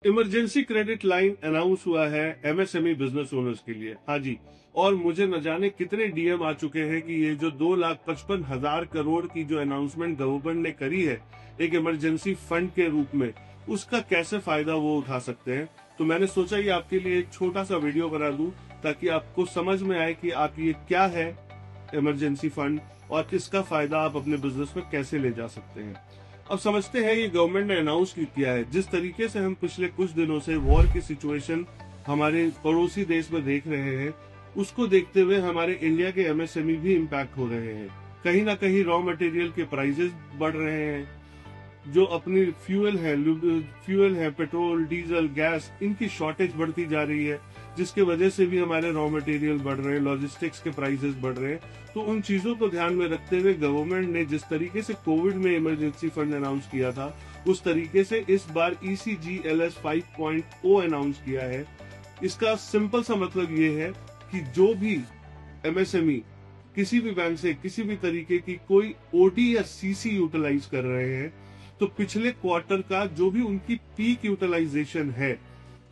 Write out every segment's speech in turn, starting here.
Emergency credit line announce हुआ है MSME business owners के लिए। हाँ जी, और मुझे न जाने कितने डीएम आ चुके हैं कि ये जो 2,55,000 करोड़ की जो अनाउंसमेंट गवर्नमेंट ने करी है एक इमरजेंसी फंड के रूप में, उसका कैसे फायदा वो उठा सकते हैं। तो मैंने सोचा ये आपके लिए एक छोटा सा वीडियो बना दूं ताकि आपको समझ में आए कि आप ये क्या है इमरजेंसी फंड और इसका फायदा आप अपने बिजनेस में कैसे ले जा सकते हैं। अब समझते हैं ये गवर्नमेंट ने अनाउंस किया है। जिस तरीके से हम पिछले कुछ दिनों से वॉर की सिचुएशन हमारे पड़ोसी देश में देख रहे हैं, उसको देखते हुए हमारे इंडिया के एमएसएमई भी इम्पैक्ट हो रहे हैं। कहीं ना कहीं रॉ मटेरियल के प्राइसेस बढ़ रहे हैं, जो अपनी फ्यूल है पेट्रोल डीजल गैस, इनकी शॉर्टेज बढ़ती जा रही है, जिसके वजह से भी हमारे रॉ मटेरियल बढ़ रहे हैं, लॉजिस्टिक्स के प्राइसेस बढ़ रहे हैं। तो उन चीजों को ध्यान में रखते हुए गवर्नमेंट ने जिस तरीके से कोविड में इमरजेंसी फंड अनाउंस किया था, उस तरीके से इस बार ECGLS 5.0 अनाउंस किया है। इसका सिंपल सा मतलब ये है कि जो भी एमएसएमई किसी भी बैंक से किसी भी तरीके की कोई ओडी या सीसी यूटिलाइज कर रहे हैं, तो पिछले क्वार्टर का जो भी उनकी पीक यूटिलाइजेशन है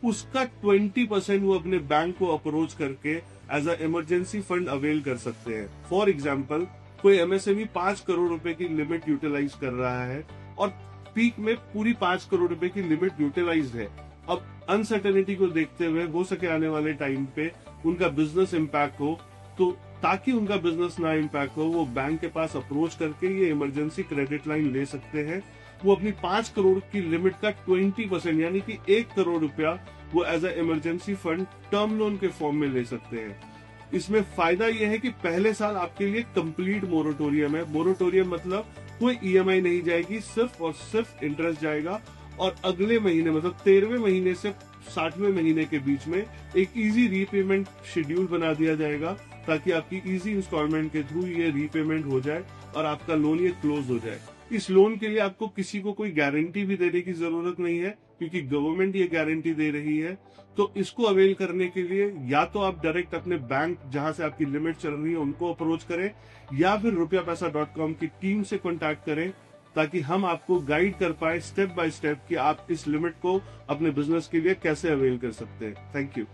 उसका 20% वो अपने बैंक को अप्रोच करके as a emergency fund avail कर सकते हैं। फॉर एग्जाम्पल, कोई एमएसएमई 5 करोड़ रुपए की लिमिट यूटिलाइज कर रहा है और पीक में पूरी 5 करोड़ रुपए की लिमिट यूटिलाइज है। अब अनसर्टेनिटी को देखते हुए हो सके आने वाले टाइम पे उनका बिजनेस इम्पैक्ट हो, तो ताकि उनका बिजनेस ना इम्पैक्ट हो, वो बैंक के पास अप्रोच करके ये इमरजेंसी क्रेडिट लाइन ले सकते हैं। वो अपनी 5 करोड़ की लिमिट का 20% यानी कि 1 करोड़ रुपया वो as a emergency fund term loan के फॉर्म में ले सकते हैं। इसमें फायदा यह है कि पहले साल आपके लिए कंप्लीट मोरेटोरियम है। मोरेटोरियम मतलब कोई ईएमआई नहीं जाएगी, सिर्फ और सिर्फ इंटरेस्ट जाएगा, और अगले महीने मतलब 13वें महीने से 60वें महीने के बीच में एक इजी रीपेमेंट शेड्यूल बना दिया जाएगा, ताकि आपकी इजी इंस्टॉलमेंट के थ्रू ये रीपेमेंट हो जाए और आपका लोन ये क्लोज हो जाए। इस लोन के लिए आपको किसी को कोई गारंटी भी देने की जरूरत नहीं है, क्योंकि गवर्नमेंट ये गारंटी दे रही है। तो इसको अवेल करने के लिए या तो आप डायरेक्ट अपने बैंक जहां से आपकी लिमिट चल रही है उनको अप्रोच करें, या फिर rupiapesa.com की टीम से कॉन्टैक्ट करें, ताकि हम आपको गाइड कर पाए स्टेप बाय स्टेप कि आप इस लिमिट को अपने बिजनेस के लिए कैसे अवेल कर सकते हैं। Thank you.